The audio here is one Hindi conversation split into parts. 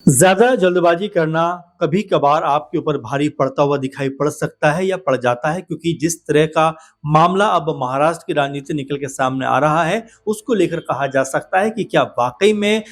ज़्यादा जल्दबाज़ी करना कभी-कभार आपके ऊपर भारी पड़ता हुआ दिखाई पड़ सकता है या पड़ जाता है क्योंकि जिस तरह का मामला अब महाराष्ट्र की राजनीति निकल के सामने आ रहा है, उसको लेकर कहा जा सकता है कि क्या वाक़ई में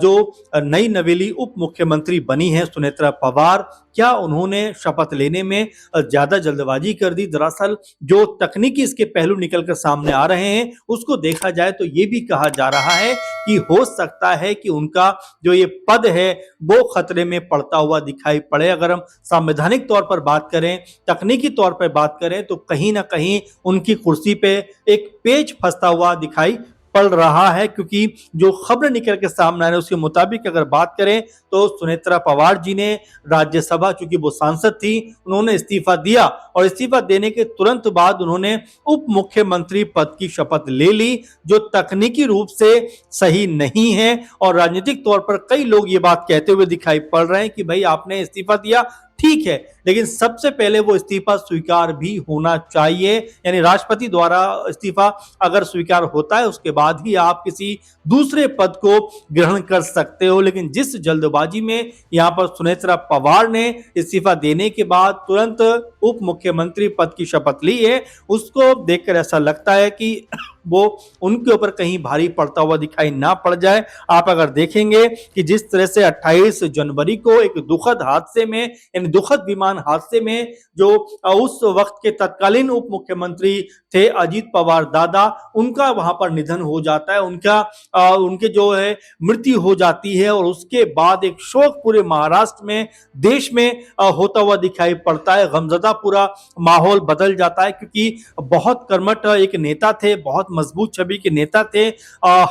जो नई नवेली उप मुख्यमंत्री बनी हैं सुनेत्रा पवार, क्या उन्होंने शपथ लेने में ज़्यादा जल्दबाज़ी कर दी? दरअसल जो तकनीकी इसके पहलू निकल कर सामने आ रहे हैं, उसको देखा जाए तो ये भी कहा जा रहा है कि हो सकता है कि उनका जो ये पद है वो खतरे में पड़ता हुआ दिखाई पड़े। अगर हम संवैधानिक तौर पर बात करें, तकनीकी तौर पर बात करें तो कहीं न कहीं उनकी कुर्सी पे एक पेच फँसता हुआ दिखाई पड़ रहा है क्योंकि जो खबर निकल के सामने आ रही है उसके मुताबिक अगर बात करें तो सुनेत्रा पवार जी ने राज्यसभा चूँकि वो सांसद थी, उन्होंने इस्तीफ़ा दिया और इस्तीफ़ा देने के तुरंत बाद उन्होंने उप मुख्यमंत्री पद की शपथ ले ली, जो तकनीकी रूप से सही नहीं है और राजनीतिक तौर पर कई लोग ये बात कहते हुए दिखाई पड़ रहे हैं कि भाई आपने इस्तीफा दिया ठीक है, लेकिन सबसे पहले वो इस्तीफा स्वीकार भी होना चाहिए, यानी राष्ट्रपति द्वारा इस्तीफा अगर स्वीकार होता है उसके बाद ही आप किसी दूसरे पद को ग्रहण कर सकते हो। लेकिन जिस जल्दबाजी में यहाँ पर सुनेत्रा पवार ने इस्तीफा देने के बाद तुरंत उप मुख्यमंत्री पद की शपथ ली है, उसको देखकर ऐसा लगता है कि वो उनके ऊपर कहीं भारी पड़ता हुआ दिखाई ना पड़ जाए। आप अगर देखेंगे कि जिस तरह से 28 जनवरी को एक दुखद हादसे में, यानी दुखद विमान हादसे में जो उस वक्त के तत्कालीन उप मुख्यमंत्री थे अजीत पवार दादा, उनका वहां पर निधन हो जाता है, उनके जो है मृत्यु हो जाती है और उसके बाद एक शोक पूरे महाराष्ट्र में, देश में होता हुआ दिखाई पड़ता है। गमजदा पूरा माहौल बदल जाता है क्योंकि बहुत कर्मठ एक नेता थे, बहुत मजबूत छवि के नेता थे।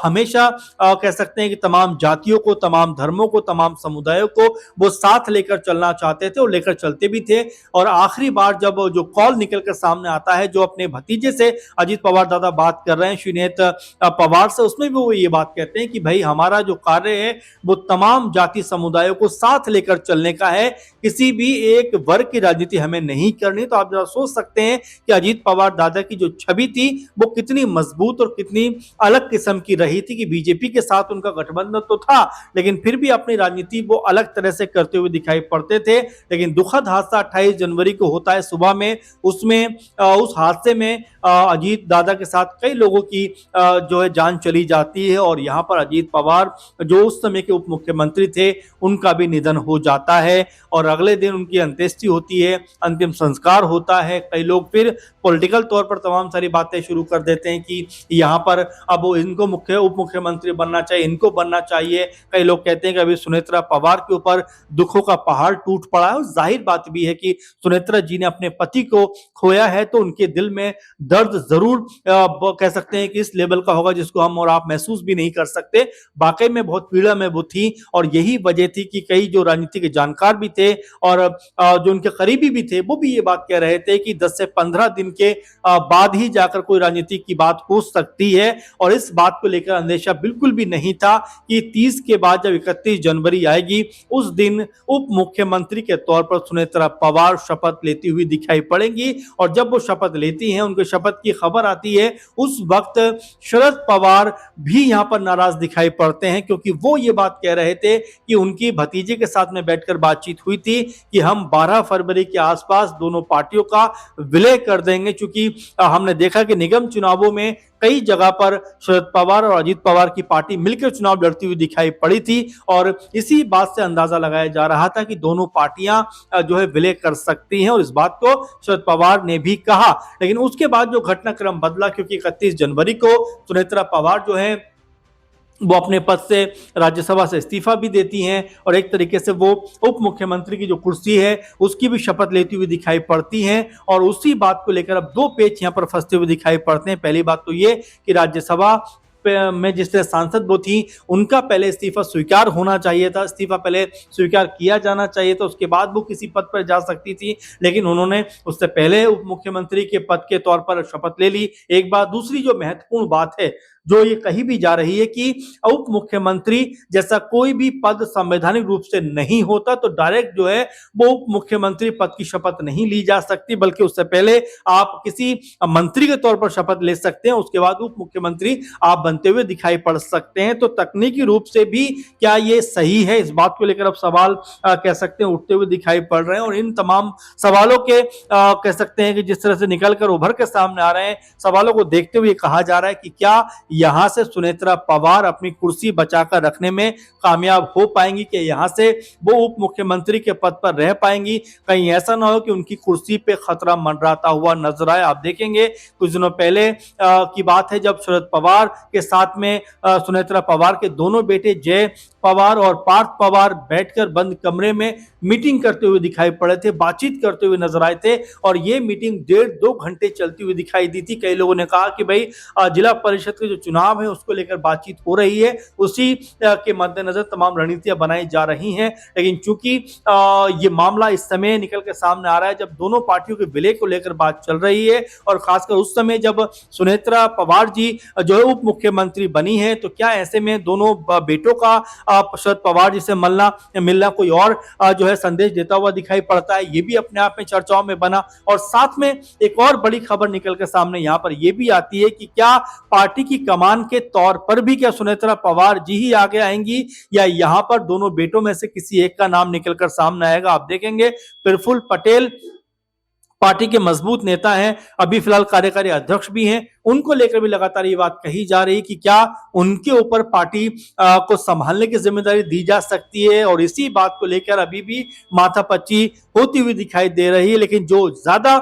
हमेशा कह सकते हैं कि तमाम जातियों को, तमाम धर्मों को, तमाम समुदायों को वो साथ लेकर चलना चाहते थे और लेकर चलते भी थे। और आखिरी बार जब जो कॉल निकल कर सामने आता है, जो अपने भतीजे से अजीत पवार दादा बात कर रहे हैं श्रीनेत पवार से, उसमें भी वो ये बात कहते हैं कि भाई हमारा जो कार्य है वो तमाम जाति समुदायों को साथ लेकर चलने का है, किसी भी एक वर्ग की राजनीति हमें नहीं करनी। तो आप जरा सोच सकते हैं कि अजीत पवार दादा की जो छवि थी वो कितनी मजबूत और कितनी अलग किस्म की रही थी कि बीजेपी के साथ उनका गठबंधन तो था, लेकिन फिर भी अपनी राजनीति वो अलग तरह से करते हुए दिखाई पड़ते थे। लेकिन दुखद हादसा 28 जनवरी को होता है सुबह में, उसमें उस हादसे में अजीत दादा के साथ कई लोगों की जो है जान चली जाती है और यहाँ पर अजीत पवार जो उस समय के उप मुख्यमंत्री थे, उनका भी निधन हो जाता है और अगले दिन उनकी अंत्येष्टि होती है, अंतिम संस्कार होता है। कई लोग फिर पॉलिटिकल तौर पर तमाम सारी बातें शुरू कर देते हैं कि यहाँ पर अब इनको उप मुख्यमंत्री बनना चाहिए, इनको बनना चाहिए। कई लोग कहते हैं कि अभी सुनेत्रा पवार के ऊपर दुखों का पहाड़ टूट पड़ा है और जाहिर बात भी है कि सुनेत्रा जी ने अपने पति को खोया है तो उनके दिल में दर्द जरूर कह सकते हैं कि इस लेवल का होगा जिसको हम और आप महसूस भी नहीं कर सकते। वाकई में बहुत पीड़ा में वो थी और यही वजह थी कि कई जो राजनीति के जानकार भी थे और जो उनके करीबी भी थे वो भी ये बात कह रहे थे कि 10 से 15 दिन के बाद ही जाकर कोई राजनीति की बात हो सकती है और इस बात को लेकर अंदेशा बिल्कुल भी नहीं था कि 30 के बाद जब 31 जनवरी आएगी उस दिन उप मुख्यमंत्री के तौर पर सुनेत्रा पवार शपथ लेती हुई दिखाई पड़ेंगी। और जब वो शपथ लेती हैं, उनके शपथ की खबर आती है, उस वक्त शरद पवार भी यहाँ पर नाराज दिखाई पड़ते हैं क्योंकि वो ये बात कह रहे थे कि उनकी भतीजे के साथ में बैठकर बातचीत हुई थी कि हम 12 फरवरी के आसपास दोनों पार्टियों का विलय कर देंगे। चूंकि हमने देखा कि निगम चुनावों में कई जगह पर शरद पवार और अजीत पवार की पार्टी मिलकर चुनाव लड़ती हुई दिखाई पड़ी थी और इसी बात से अंदाजा लगाया जा रहा था कि दोनों पार्टियां जो है विलय कर सकती हैं और इस बात को शरद पवार ने भी कहा। लेकिन उसके बाद जो घटनाक्रम बदला क्योंकि 31 जनवरी को सुनेत्रा पवार जो है वो अपने पद से राज्यसभा से इस्तीफा भी देती हैं और एक तरीके से वो उप मुख्यमंत्री की जो कुर्सी है उसकी भी शपथ लेती हुई दिखाई पड़ती हैं और उसी बात को लेकर अब दो पेच यहाँ पर फंसते हुए दिखाई पड़ते हैं। पहली बात तो ये कि राज्यसभा में जिस तरह सांसद वो थी उनका पहले इस्तीफा स्वीकार होना चाहिए था, इस्तीफा पहले स्वीकार किया जाना चाहिए था, उसके बाद वो किसी पद पर जा सकती थी, लेकिन उन्होंने उससे पहले उप मुख्यमंत्री के पद के तौर पर शपथ ले ली। एक बात, दूसरी जो महत्वपूर्ण बात है जो ये कही भी जा रही है कि उप मुख्यमंत्री जैसा कोई भी पद संवैधानिक रूप से नहीं होता तो डायरेक्ट जो है वो उप मुख्यमंत्री पद की शपथ नहीं ली जा सकती, बल्कि उससे पहले आप किसी मंत्री के तौर पर शपथ ले सकते हैं, उसके बाद उप मुख्यमंत्री आप बनते हुए दिखाई पड़ सकते हैं। तो तकनीकी रूप से भी क्या ये सही है, इस बात को लेकर अब सवाल कह सकते हैं उठते हुए दिखाई पड़ रहे हैं। और इन तमाम सवालों के कह सकते हैं कि जिस तरह से निकलकर उभर के सामने आ रहे हैं, सवालों को देखते हुए कहा जा रहा है कि क्या यहां से सुनेत्रा पवार अपनी कुर्सी बचाकर रखने में कामयाब हो पाएंगी, कि यहां से वो उप मुख्यमंत्री के पद पर रह पाएंगी। कहीं ऐसा ना हो कि उनकी कुर्सी पे खतरा मंडराता हुआ नजर आए। आप देखेंगे कुछ दिनों पहले की बात है जब शरद पवार के साथ में सुनेत्रा पवार के दोनों बेटे जय पवार और पार्थ पवार बैठकर बंद कमरे में मीटिंग करते हुए दिखाई पड़े थे, बातचीत करते हुए नजर आए थे। और ये मीटिंग 1.5-2 घंटे चलती हुई दिखाई दी थी। कई लोगों ने कहा कि भाई जिला परिषद के जो चुनाव है उसको लेकर बातचीत हो रही है, उसी के मद्देनजर तमाम रणनीतियां बनाई जा रही हैं। लेकिन चूंकि ये मामला इस समय निकल के सामने आ रहा है जब दोनों पार्टियों के विलय को लेकर बात चल रही है, और खासकर उस समय जब सुनेत्रा पवार जी जो है उप मुख्यमंत्री बनी है, तो क्या ऐसे में दोनों बेटों का शरद पवार जी से मिलना कोई और जो है संदेश देता हुआ दिखाई पड़ता है, ये भी अपने आप में चर्चाओं में बना। और साथ में एक और बड़ी खबर निकल के सामने यहां पर यह भी आती है कि क्या पार्टी की कमान के तौर पर भी क्या सुनेत्रा पवार जी ही आगे आएंगी, या यहां पर दोनों बेटों में से किसी एक का नाम निकलकर सामने आएगा। आप देखेंगे प्रफुल्ल पटेल पार्टी के मजबूत नेता हैं, अभी फिलहाल कार्यकारी अध्यक्ष भी हैं, उनको लेकर भी लगातार ये बात कही जा रही है कि क्या उनके ऊपर पार्टी को संभालने की जिम्मेदारी दी जा सकती है। और इसी बात को लेकर अभी भी माथापच्ची होती हुई दिखाई दे रही है। लेकिन जो ज्यादा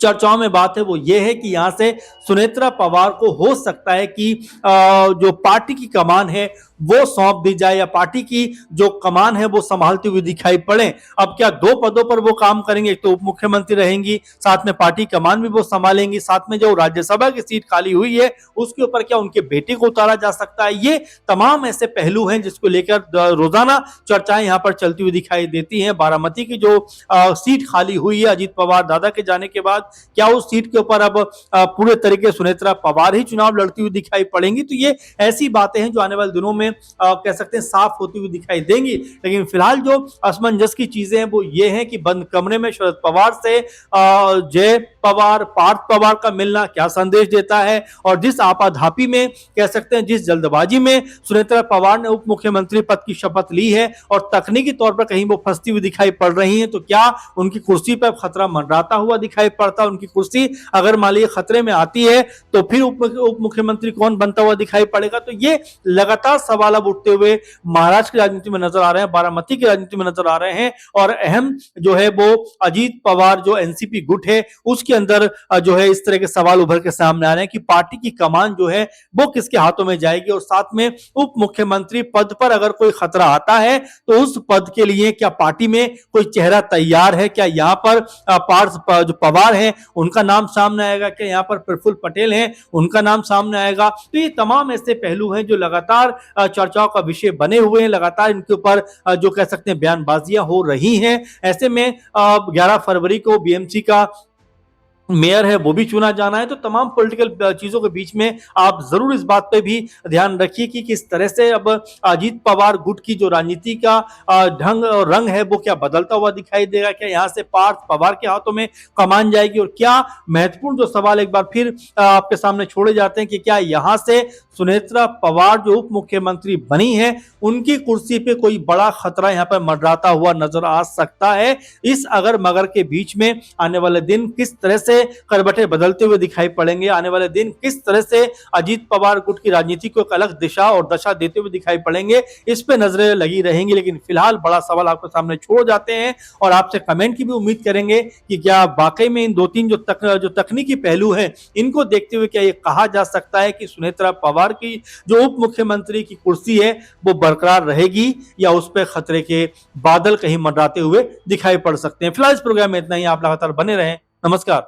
चर्चाओं में बात है वो ये है कि यहां से सुनेत्रा पवार को हो सकता है कि जो पार्टी की कमान है वो सौंप दी जाए, या पार्टी की जो कमान है वो संभालती हुई दिखाई पड़े। अब क्या 2 पदों पर वो काम करेंगे, एक तो उप मुख्यमंत्री रहेंगी, साथ में पार्टी कमान भी वो संभालेंगी, साथ में जो राज्यसभा की सीट खाली हुई है उसके ऊपर क्या उनके बेटे को उतारा जा सकता है। ये तमाम ऐसे पहलू हैं जिसको लेकर रोजाना चर्चाएं यहां पर चलती हुई दिखाई देती हैं। बारामती की जो सीट खाली हुई है अजीत पवार दादा के जाने के बाद, क्या उस सीट के ऊपर अब पूरे तरीके सुनेत्रा पवार ही चुनाव लड़ती हुई दिखाई पड़ेंगी। तो ये ऐसी बातें हैं जो आने वाले दिनों में कह सकते हैं साफ होती हुई दिखाई देंगी। लेकिन फिलहाल जो असमंजस की चीजें हैं वो ये हैं कि बंद कमरे में शरद पवार से जय पवार पार्थ पवार का मिलना क्या संदेश देता है, और जिस आपाधापी में कह सकते हैं जिस जल्दबाजी में सुनेत्रा पवार ने उप मुख्यमंत्री पद की शपथ ली है और तकनीकी तौर पर कहीं वो फंसती हुई दिखाई पड़ रही है, तो क्या उनकी कुर्सी पर खतरा मंडराता हुआ दिखाई पड़ता है। उनकी कुर्सी अगर मान लीजिए खतरे में आती है तो फिर उप मुख्यमंत्री कौन बनता हुआ दिखाई पड़ेगा। तो ये लगातार सवाल अब उठते हुए महाराष्ट्र की राजनीति में नजर आ रहे हैं, बारामती की राजनीति में नजर आ रहे हैं। और अहम जो है वो अजीत पवार जो एनसीपी गुट है उसके अंदर जो है इस तरह के सवाल उभर के सामने आ रहे हैं कि पार्टी की कमान जो है वो किसके हाथों में जाएगी, और साथ में उप मुख्यमंत्री पद पर अगर कोई खतरा आता है तो उस पद के लिए क्या पार्टी में कोई चेहरा तैयार है, क्या यहाँ पर पार्थ जो पवार है उनका नाम सामने आएगा, क्या यहाँ पर प्रफुल्ल पटेल हैं उनका नाम सामने आएगा। तो ये तमाम ऐसे पहलू हैं जो लगातार चर्चाओं का विषय बने हुए हैं, लगातार इनके ऊपर जो कह सकते हैं बयानबाजियां हो रही हैं। ऐसे में 11 फरवरी को बीएमसी का मेयर है वो भी चुना जाना है। तो तमाम पॉलिटिकल चीजों के बीच में आप जरूर इस बात पे भी ध्यान रखिए कि किस तरह से अब अजीत पवार गुट की जो राजनीति का ढंग और रंग है वो क्या बदलता हुआ दिखाई देगा, क्या यहाँ से पार्थ पवार के हाथों में कमान जाएगी, और क्या महत्वपूर्ण जो सवाल एक बार फिर आपके सामने छोड़े जाते हैं कि क्या यहाँ से सुनेत्रा पवार जो उप मुख्यमंत्री बनी है उनकी कुर्सी पे कोई बड़ा खतरा यहाँ पर मंडराता हुआ नजर आ सकता है। इस अगर मगर के बीच में आने वाले दिन किस तरह से करवटें बदलते हुए दिखाई पड़ेंगे, आने वाले दिन किस तरह से अजीत पवार गुट की राजनीति को एक अलग दिशा और दशा देते हुए दिखाई पड़ेंगे, इस पे नजरें लगी रहेंगी। लेकिन फिलहाल बड़ा सवाल आपके सामने छोड़ जाते हैं और आपसे कमेंट की भी उम्मीद करेंगे कि क्या वाकई में इन 2-3 जो तकनीकी पहलू हैं इनको देखते हुए क्या ये कहा जा सकता है कि सुनेत्रा पवार की जो उप मुख्यमंत्री की कुर्सी है वो बरकरार रहेगी, या उस पर खतरे के बादल कहीं मंडराते हुए दिखाई पड़ सकते हैं। फिलहाल इस प्रोग्राम में इतना ही। आप लगातार बने रहें। नमस्कार।